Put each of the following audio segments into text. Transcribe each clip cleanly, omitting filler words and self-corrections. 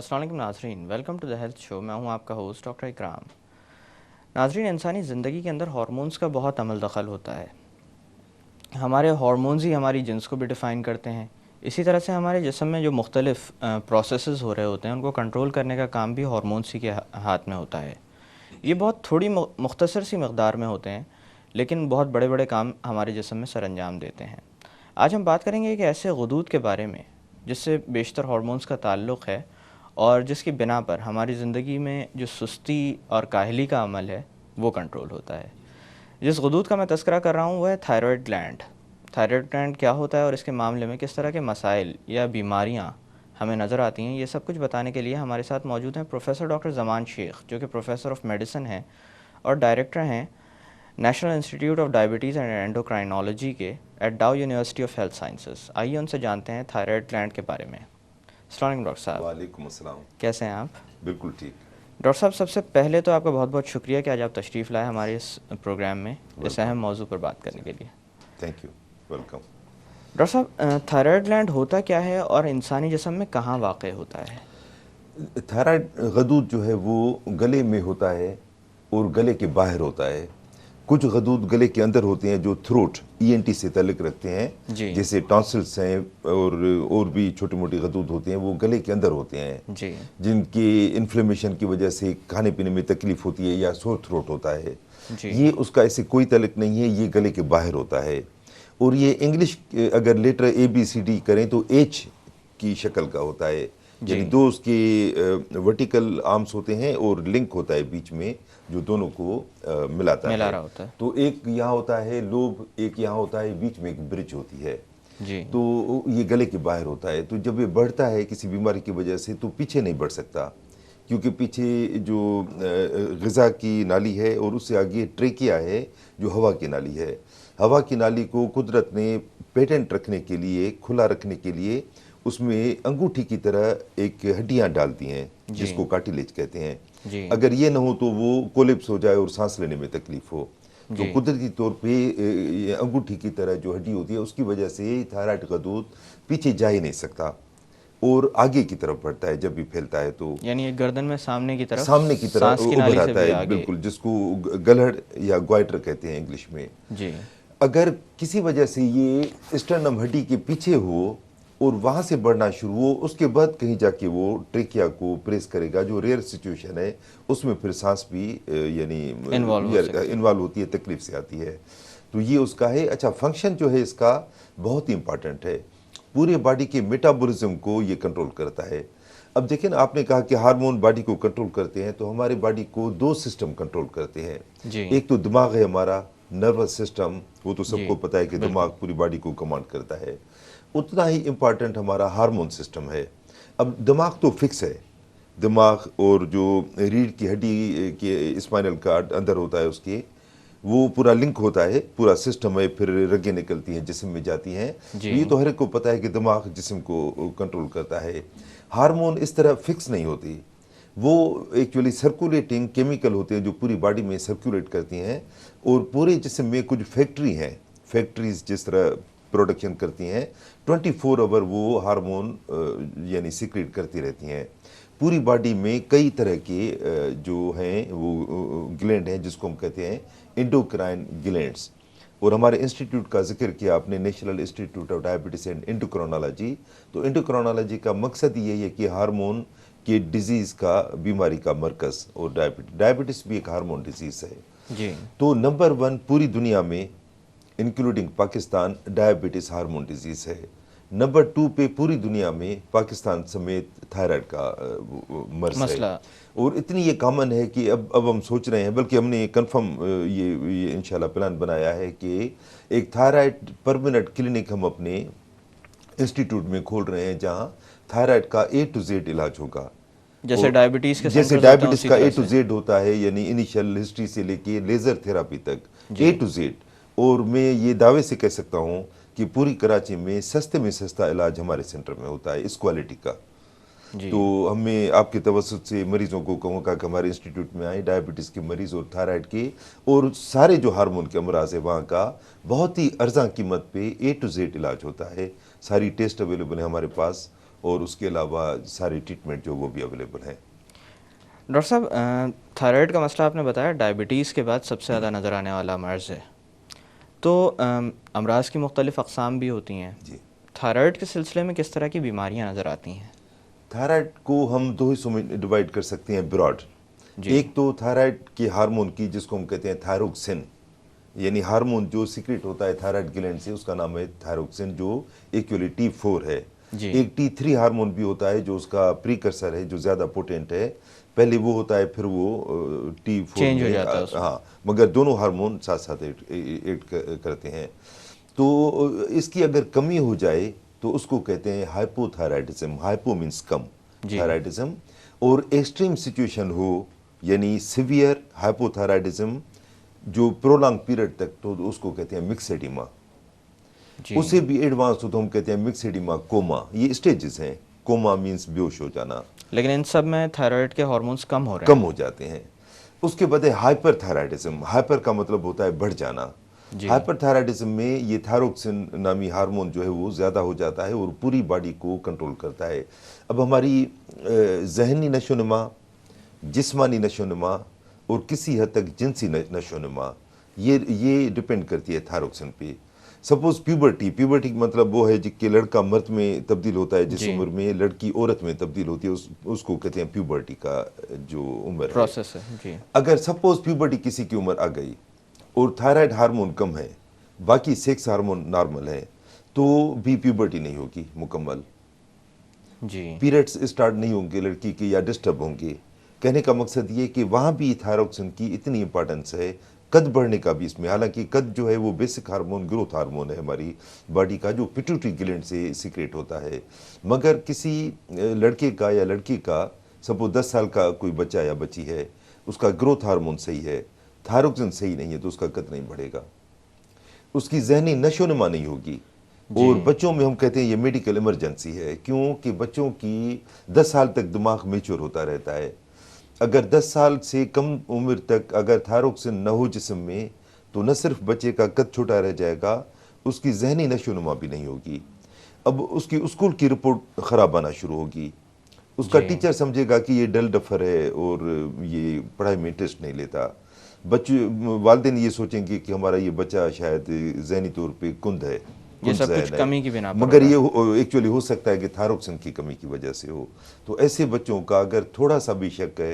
अस्सलाम वालेकुम नाज़रीन, welcome to the health show. मैं हूं आपका होस्ट डॉक्टर इकराम। नाज़रीन, इंसानी ज़िंदगी के अंदर हार्मोन्स का बहुत अमल दखल होता है। हमारे हार्मोन्स ही हमारी जिन्स को भी डिफ़ाइन करते हैं। इसी तरह से हमारे जिस्म में जो मुख्तलिफ़ प्रोसेसेस हो रहे होते हैं उनको कंट्रोल करने का काम भी हार्मोन्स ही के हाथ में होता है। ये बहुत थोड़ी मुख्तसर सी मकदार में होते हैं, लेकिन बहुत बड़े बड़े काम हमारे जिस्म में सर अंजाम देते हैं। आज हम बात करेंगे एक ऐसे गदूद के बारे में जिससे बेशतर हार्मोन्स का ताल्लुक़ है और जिसकी बिना पर हमारी ज़िंदगी में जो सुस्ती और काहली का अमल है वो कंट्रोल होता है। जिस गदूद का मैं तज़किरा कर रहा हूँ वह है थायरॉयड ग्लैंड। थायरॉयड ग्लैंड क्या होता है और इसके मामले में किस तरह के मसाइल या बीमारियाँ हमें नज़र आती हैं, ये सब कुछ बताने के लिए हमारे साथ मौजूद हैं प्रोफेसर डॉक्टर ज़मान शेख, जो कि प्रोफेसर ऑफ मेडिसिन हैं और डायरेक्टर हैं national institute of diabetes and endocrinology के एट डाउ यूनिवर्सिटी ऑफ हेल्थ साइंसेस। आइए उनसे जानते हैं थायरॉयड ग्लैंड के बारे में। अस्सलाम वालेकुम डॉक्टर साहब। वालेकुम अस्सलाम। कैसे हैं आप? बिल्कुल ठीक। डॉक्टर साहब, सबसे पहले तो आपका बहुत बहुत शुक्रिया कि आज आप तशरीफ़ लाए हमारे इस प्रोग्राम में इस अहम मौजू पर बात करने के लिए। Thank you, welcome. डॉक्टर साहब, थायराइड ग्लैंड होता क्या है और इंसानी जिस्म में कहाँ वाक़ होता है? थायराइड गदूद जो है वो गले में होता है और गले के बाहर होता है। कुछ गदूद गले के अंदर होते हैं जो थ्रोट ईएनटी से ताल्लुक़ रखते हैं, जी जैसे टॉन्सिल्स हैं और भी छोटे मोटे गदूद होते हैं, वो गले के अंदर होते हैं जी जिनकी इन्फ्लेमेशन की वजह से खाने पीने में तकलीफ़ होती है या सोर थ्रोट होता है। जी ये उसका ऐसे कोई ताल्लुक़ नहीं है, ये गले के बाहर होता है। और ये इंग्लिश अगर लेटर ABCD करें तो H की शक्ल का होता है, यानी दो उसके वर्टिकल आर्म्स होते हैं और लिंक होता है बीच में जो दोनों को मिलाता मिला है। रहा होता है। तो एक यहाँ होता है लोब, एक यहाँ होता है, बीच में एक ब्रिज होती है। जी तो ये गले के बाहर होता है। तो जब ये बढ़ता है किसी बीमारी की वजह से तो पीछे नहीं बढ़ सकता, क्योंकि पीछे जो ग़िज़ा की नाली है और उससे आगे ट्रेकिया है जो हवा की नाली है। हवा की नाली को कुदरत ने पेटेंट रखने के लिए, खुला रखने के लिए उसमें अंगूठी की तरह एक हड्डियाँ डाल दी हैं जिसको कार्टिलेज कहते हैं। जी अगर ये ना हो तो वो कोलेप्स हो जाए और सांस लेने में तकलीफ हो। तो जी कुदरती तौर पे ये अंगूठी की तरह जो हड्डी होती है उसकी वजह से थायराइड का दूध पीछे जा ही नहीं सकता और आगे की तरफ बढ़ता है। जब भी फैलता है तो यानी एक गर्दन में सामने की तरफ सामने की तरह सांस की उभर नाली से आता भी है, आगे। बिल्कुल, जिसको गलहड़ या ग्वाइटर कहते हैं इंग्लिश में। जी अगर किसी वजह से ये स्टर्नम हड्डी के पीछे हो और वहाँ से बढ़ना शुरू हो, उसके बाद कहीं जाके वो ट्रेकिया को प्रेस करेगा, जो रेयर सिचुएशन है उसमें फिर सांस भी यानी इन्वॉल्व होती है, तकलीफ से आती है। तो ये उसका है। अच्छा, फंक्शन जो है इसका बहुत ही इंपॉर्टेंट है, पूरे बॉडी के मेटाबॉलिज्म को ये कंट्रोल करता है। अब देखिए ना, आपने कहा कि हार्मोन बॉडी को कंट्रोल करते हैं, तो हमारे बॉडी को दो सिस्टम कंट्रोल करते हैं। जी एक तो दिमाग है हमारा, नर्वस सिस्टम, वो तो सबको जी पता है कि दिमाग पूरी बॉडी को कमांड करता है। उतना ही इम्पॉर्टेंट हमारा हार्मोन सिस्टम है। अब दिमाग तो फिक्स है, दिमाग और जो रीढ़ की हड्डी के स्पाइनल कार्ड अंदर होता है उसके, वो पूरा लिंक होता है, पूरा सिस्टम है, फिर रगें निकलती हैं, जिस्म में जाती हैं। तो ये तो हर एक को पता है कि दिमाग जिस्म को कंट्रोल करता है। हार्मोन इस तरह फिक्स नहीं होती, वो एक्चुअली सर्कुलेटिंग केमिकल होते हैं जो पूरी बॉडी में सर्कुलेट करती हैं और पूरे जिस्म में कुछ फैक्ट्री हैं, फैक्ट्रीज जिस तरह प्रोडक्शन करती हैं, 24 आवर वो हार्मोन यानी सीक्रेट करती रहती हैं। पूरी बॉडी में कई तरह के जो हैं वो ग्लैंड हैं जिसको हम कहते हैं एंडोक्राइन ग्लैंड्स। और हमारे इंस्टीट्यूट का जिक्र किया आपने, national institute of diabetes and endocrinology. तो एंडोक्राइनोलॉजी का मकसद यही है कि हार्मोन के डिजीज़ का, बीमारी का मरकज़, और डायबिटीज़ भी एक हार्मोन डिजीज़ है। जी तो नंबर 1 पूरी दुनिया में including Pakistan diabetes hormone disease है। नंबर 2 पे पूरी दुनिया में पाकिस्तान समेत थायराइड का मर्ज है। मसला। और इतनी ये कॉमन है कि अब हम सोच रहे हैं, बल्कि हमने कंफर्म ये इंशाल्लाह प्लान बनाया है कि एक थायराइड परमानेंट क्लिनिक हम अपने इंस्टीट्यूट में खोल रहे हैं जहां थायराइड का A to Z इलाज होगा। जैसे डायबिटीज़ के जैसे सेंटर्स होते हैं डायबिटीज़ उसी का तरह A to से। Z होता है, यानी इनिशियल हिस्ट्री से लेके लेज़र थेरापी तक, जी A to Z। और मैं ये दावे से कह सकता हूँ कि पूरी कराची में सस्ता इलाज हमारे सेंटर में होता है, इस क्वालिटी का। जी तो हमें आपके तवस्सुत से मरीज़ों को कहूँगा कि हमारे इंस्टीट्यूट में आए, डायबिटीज़ के मरीज़ और थायराइड के और सारे जो हार्मोन के अमराज है वहाँ का बहुत ही अर्जा कीमत पे A to Z इलाज होता है। सारी टेस्ट अवेलेबल है हमारे पास और उसके अलावा सारे ट्रीटमेंट जो वो भी अवेलेबल हैं। डॉक्टर साहब, थायराइड का मसला आपने बताया डायबिटीज़ के बाद सबसे ज़्यादा नज़र आने वाला मर्ज़ है। तो अमराज की मुख्तलिफ़ अक़साम भी होती हैं। जी, थायराइड के सिलसिले में किस तरह की बीमारियां नज़र आती हैं? थायराइड को हम दो हिस्सों में डिवाइड कर सकते हैं ब्रॉड। जी। एक तो थायराइड के हार्मोन की, जिसको हम कहते हैं थायरोक्सिन, यानी हार्मोन जो सीक्रेट होता है थायराइड ग्लैंड से, उसका नाम है थायरोक्सिन, जो एक्चुअली T4 है। जी। एक T3 हार्मोन भी होता है जो उसका प्रीकर्सर है, जो ज़्यादा पोटेंट है। पहले वो होता है, फिर वो T4 चेंज हो में जाता है उसमें। हाँ, मगर दोनों हार्मोन साथ साथ एक्ट करते हैं। तो इसकी अगर कमी हो जाए तो उसको कहते हैं हाइपोथायराइडिज्म। हाइपो मीन्स कम, जी। थायराइडिज्म। और एक्सट्रीम सिचुएशन हो, यानी सिवियर हाइपोथायराइडिज्म जो प्रोलॉन्ग पीरियड तक, तो उसको कहते हैं मिक्सेडिमा। जी। उसे भी एडवांस हो तो हम कहते हैं मिक्सेडिमा, कोमा। ये स्टेजेस हैं। कोमा मीन्स बेहोश हो जाना, लेकिन इन सब में थायराइड के हार्मोन्स कम हो रहे कम हैं। हो जाते हैं। उसके बाद है हाइपरथायराइडिज्म। हाइपर का मतलब होता है बढ़ जाना। जी। हाइपरथायराइडिज्म में ये थायरोक्सिन नामी हार्मोन जो है वो ज़्यादा हो जाता है और पूरी बॉडी को कंट्रोल करता है। अब हमारी जहनी नशोनुमा, जिस्मानी नशोनुमा और किसी हद तक जिनसी नशोनुमा, ये डिपेंड करती है थायरोक्सिन पे। सपोज प्यूबर्टी, प्यूबर्टी का मतलब वो है कि लड़का मर्द में तब्दील होता है, जिस जी। उम्र में लड़की औरत में तब्दील होती है, उसको कहते हैं प्यूबर्टी का जो उम्र है। प्रोसेस है। जी। अगर सपोज प्यूबर्टी किसी की उम्र आ गई और थायराइड हार्मोन कम है, बाकी सेक्स हार्मोन नॉर्मल है, तो भी प्यूबर्टी नहीं होगी मुकम्मल। जी। पीरियड्स स्टार्ट नहीं होंगे लड़की के, या डिस्टर्ब होंगे। कहने का मकसद ये कि वहाँ भी थायरोक्सिन की इतनी इंपॉर्टेंस है। कद बढ़ने का भी इसमें, हालांकि कद जो है वो बेसिक हार्मोन, ग्रोथ हार्मोन है हमारी बॉडी का, जो पिट्यूटरी ग्लैंड से सीक्रेट होता है। मगर किसी लड़के का या लड़की का, सपोज 10 साल का कोई बच्चा या बच्ची है, उसका ग्रोथ हार्मोन सही है, थायरोक्सिन सही नहीं है, तो उसका कद नहीं बढ़ेगा, उसकी जहनी नशोनुमा नहीं होगी। जी। और बच्चों में हम कहते हैं ये मेडिकल इमरजेंसी है, क्योंकि बच्चों की 10 साल तक दिमाग मेच्योर होता रहता है। अगर 10 साल से कम उम्र तक अगर थायरोक्सिन न हो जिस्म में, तो न सिर्फ बच्चे का कद छोटा रह जाएगा, उसकी जहनी नशोनुमा भी नहीं होगी। अब उसकी स्कूल की रिपोर्ट ख़राब आना शुरू होगी। उसका जी। टीचर समझेगा कि ये डल डफर है और ये पढ़ाई में इंटरेस्ट नहीं लेता। बच्चे, वालिदैन ये सोचेंगे कि हमारा ये बच्चा शायद जहनी तौर पे कुंद है, ये कुंद सब कुछ जहन है, कमी की बिना पर हो मगर रहा ये एक्चुअली हो सकता है कि थायरोक्सिन की कमी की वजह से हो। तो ऐसे बच्चों का अगर थोड़ा सा भी शक है,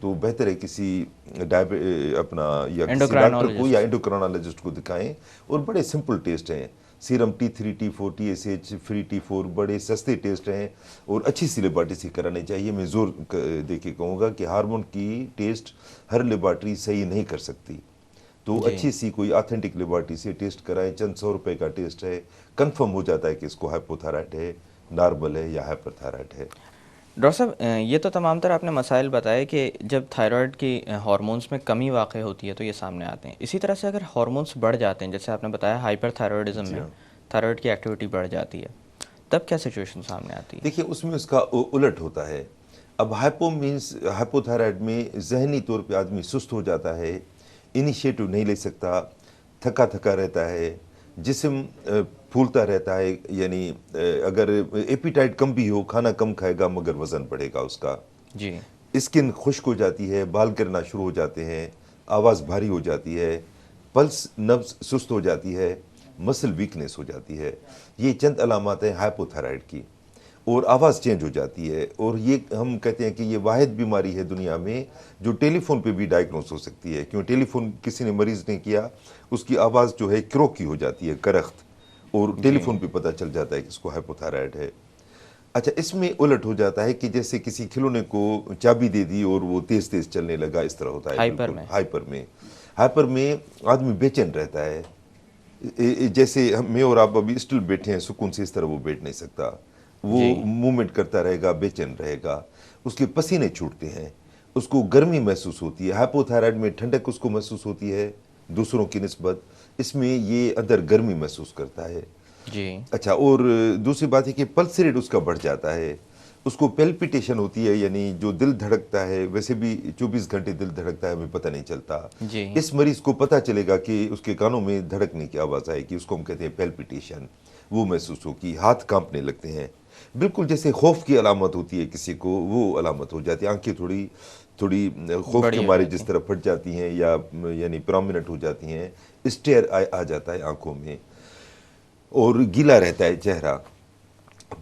तो बेहतर है किसी अपना या है। किसी डॉक्टर को या एंडोक्राइनोलॉजिस्ट। एंडोक्राइनोलॉजिस्ट को दिखाएं। और बड़े सिंपल टेस्ट हैं, serum T3, T4, TSH, free T4, बड़े सस्ते टेस्ट हैं और अच्छी सी लेबॉर्ट्री से करानी चाहिए। मैं जोर दे के कहूँगा कि हार्मोन की टेस्ट हर लेबॉर्ट्री सही नहीं कर सकती, तो जी। अच्छी सी कोई ऑथेंटिक लेबॉर्ट्री से टेस्ट कराएं। चंद 100 रुपए का टेस्ट है, कंफर्म हो जाता है कि इसको हाइपोथायराइड है, नॉर्मल है या हाइपरथायराइड है। डॉक्टर साहब, ये तो तमाम तरह आपने मसाइल बताए कि जब थायराइड की हार्मोन्स में कमी वाक़ई होती है तो ये सामने आते हैं। इसी तरह से अगर हार्मोन्स बढ़ जाते हैं, जैसे आपने बताया हाइपरथायराइडिज्म जी में हाँ, थायराइड की एक्टिविटी बढ़ जाती है, तब क्या सिचुएशन सामने आती है? देखिए उसमें उसका उलट होता है। अब हाइपो मीन्स हाइपोथायराइड में जहनी तौर पे आदमी सुस्त हो जाता है, इनिशिएटिव नहीं ले सकता, थका थका रहता है, जिस्म फूलता रहता है। यानी अगर एपिटाइट कम भी हो, खाना कम खाएगा मगर वज़न बढ़ेगा उसका। जी। स्किन खुश्क हो जाती है, बाल गिरना शुरू हो जाते हैं, आवाज़ भारी हो जाती है, पल्स नब्ज सुस्त हो जाती है, मसल वीकनेस हो जाती है। ये चंद अलामत हैं हाइपोथायराइड की। और आवाज़ चेंज हो जाती है। और ये हम कहते हैं कि ये वाहिद बीमारी है दुनिया में जो टेलीफोन पे भी डायग्नोस हो सकती है। क्यों, टेलीफोन किसी ने मरीज़ ने किया, उसकी आवाज़ जो है क्रो की हो जाती है, करख्त, और जी। टेलीफोन पे पता चल जाता है कि इसको हाइपोथायराइड है। अच्छा, इसमें उलट हो जाता है कि जैसे किसी खिलौने को चाबी दे दी और वो तेज़ तेज़ चलने लगा, इस तरह होता है। हाइपर बिल्कुल में। हाइपर में आदमी बेचैन रहता है। जैसे मैं और आप अभी स्टिल बैठे हैं सुकून से, इस तरह वो बैठ नहीं सकता। वो जी। मूवमेंट करता रहेगा, बेचैन रहेगा, उसके पसीने छूटते हैं, उसको गर्मी महसूस होती है। हाइपोथायराइड में ठंडक उसको महसूस होती है दूसरों की निस्बत, इसमें ये अंदर गर्मी महसूस करता है। जी। अच्छा, और दूसरी बात है कि पल्स रेट उसका बढ़ जाता है, उसको पेल्पिटेशन होती है, यानी जो दिल धड़कता है, वैसे भी 24 घंटे दिल धड़कता है, हमें पता नहीं चलता। जी। इस मरीज को पता चलेगा कि उसके कानों में धड़कने की आवाज़ आएगी, उसको हम कहते हैं पेल्पिटेशन, वो महसूस होगी। हाथ कांपने लगते हैं। बिल्कुल जैसे खौफ की अलामत होती है किसी को, वो अलामत हो जाती है, आंखें थोड़ी थोड़ी खौफ के बड़ी हो मारे जाती जिस हैं। तरह फट जाती हैं या यानी प्रोमिनेंट हो जाती हैं, स्टेयर आ जाता है आंखों में, और गीला रहता है चेहरा,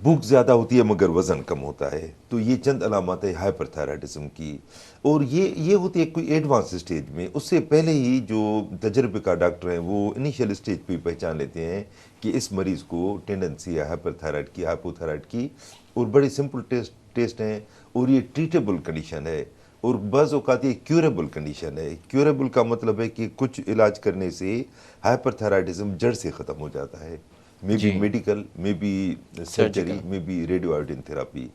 भूख ज़्यादा होती है मगर वज़न कम होता है। तो ये चंद अलामत है हाइपरथायराइडिज्म की। और ये होती है कोई एडवांस स्टेज में, उससे पहले ही जो तजर्बे का डॉक्टर हैं वो इनिशियल स्टेज पे पहचान लेते हैं कि इस मरीज़ को टेंडेंसी है हाइपरथायराइड की, हाइपोथायराइड की। और बड़े सिंपल टेस्ट टेस्ट हैं, और ये ट्रीटेबल कंडीशन है, और बज़ औक़ात ये क्यूरेबल कंडीशन है। क्यूरेबल का मतलब है कि कुछ इलाज करने से हाइपरथायराइडिज्म जड़ से ख़त्म हो जाता है, मे बी जी। Medical, maybe surgery, surgical. Maybe radio iodine therapy.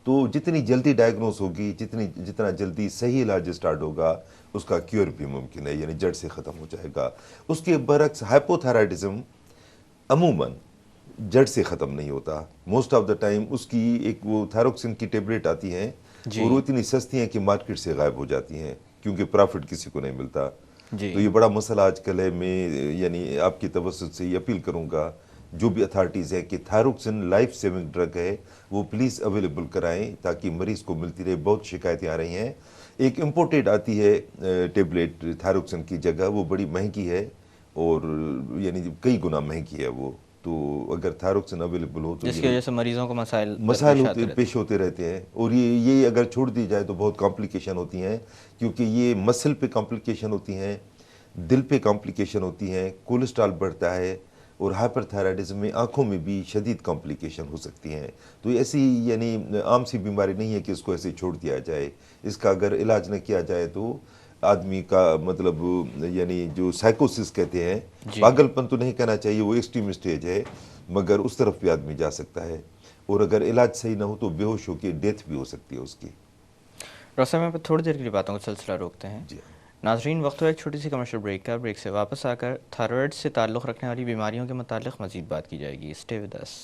तो जितनी जल्दी डायग्नोस होगी, जितना जल्दी सही इलाज स्टार्ट होगा, उसका क्योर भी मुमकिन है, यानी जड़ से ख़त्म हो जाएगा। उसके बरक्स हाइपोथायराइडिज्म अमूमन जड़ से ख़त्म नहीं होता। मोस्ट ऑफ द टाइम उसकी एक वो थायरोक्सिन की टेबलेट आती हैं, जी। और वो इतनी सस्ती हैं कि मार्केट से गायब हो जाती हैं, क्योंकि प्रॉफिट किसी को नहीं मिलता। जी। तो ये बड़ा मसला आजकल है। मैं यानी आपकी तवज्जुह से ये अपील करूँगा, जो भी अथॉरिटीज़ हैं, कि थायरोक्सिन लाइफ सेविंग ड्रग है, वो प्लीज़ अवेलेबल कराएं ताकि मरीज़ को मिलती रहे। बहुत शिकायतें आ रही हैं। एक इम्पोर्टेड आती है टेबलेट थायरोक्सिन की जगह, वो बड़ी महंगी है, और यानी कई गुना महंगी है वो। तो अगर थायरोक्सिन अवेलेबल हो तो जिसकी ये वजह से मरीजों को मसाइल मसाइल दरपेश होते आते रहते पेश होते रहते हैं। और ये अगर छोड़ दी जाए तो बहुत कॉम्प्लिकेशन होती हैं, क्योंकि ये मसल पे कॉम्प्लिकेशन होती हैं, दिल पे कॉम्प्लिकेशन होती हैं, कोलेस्ट्रॉल बढ़ता है, और हाइपरथायराइडिज्म में आंखों में भी शदीद कॉम्प्लिकेशन हो सकती हैं। तो ये ऐसी यानी आम सी बीमारी नहीं है कि इसको ऐसे छोड़ दिया जाए। इसका अगर इलाज न किया जाए तो आदमी का मतलब यानी जो साइकोसिस कहते हैं, हैं। जी। पागलपन तो नहीं कहना चाहिए, वो एक्सट्रीम स्टेज है, मगर उस तरफ भी आदमी जा सकता है। और अगर इलाज सही ना हो तो बेहोश होकर डेथ भी हो सकती है उसकी। डॉक्टर साहब, यहाँ पर थोड़ी देर के लिए बातों का सिलसिला रोकते हैं। जी। नाजरीन, वक्त हुआ एक छोटी सी कमर्शियल ब्रेक का। ब्रेक से वापस आकर थायराइड से ताल्लुक़ रखने वाली बीमारियों के मुतालिक मज़ीद बात की जाएगी। Stay with us.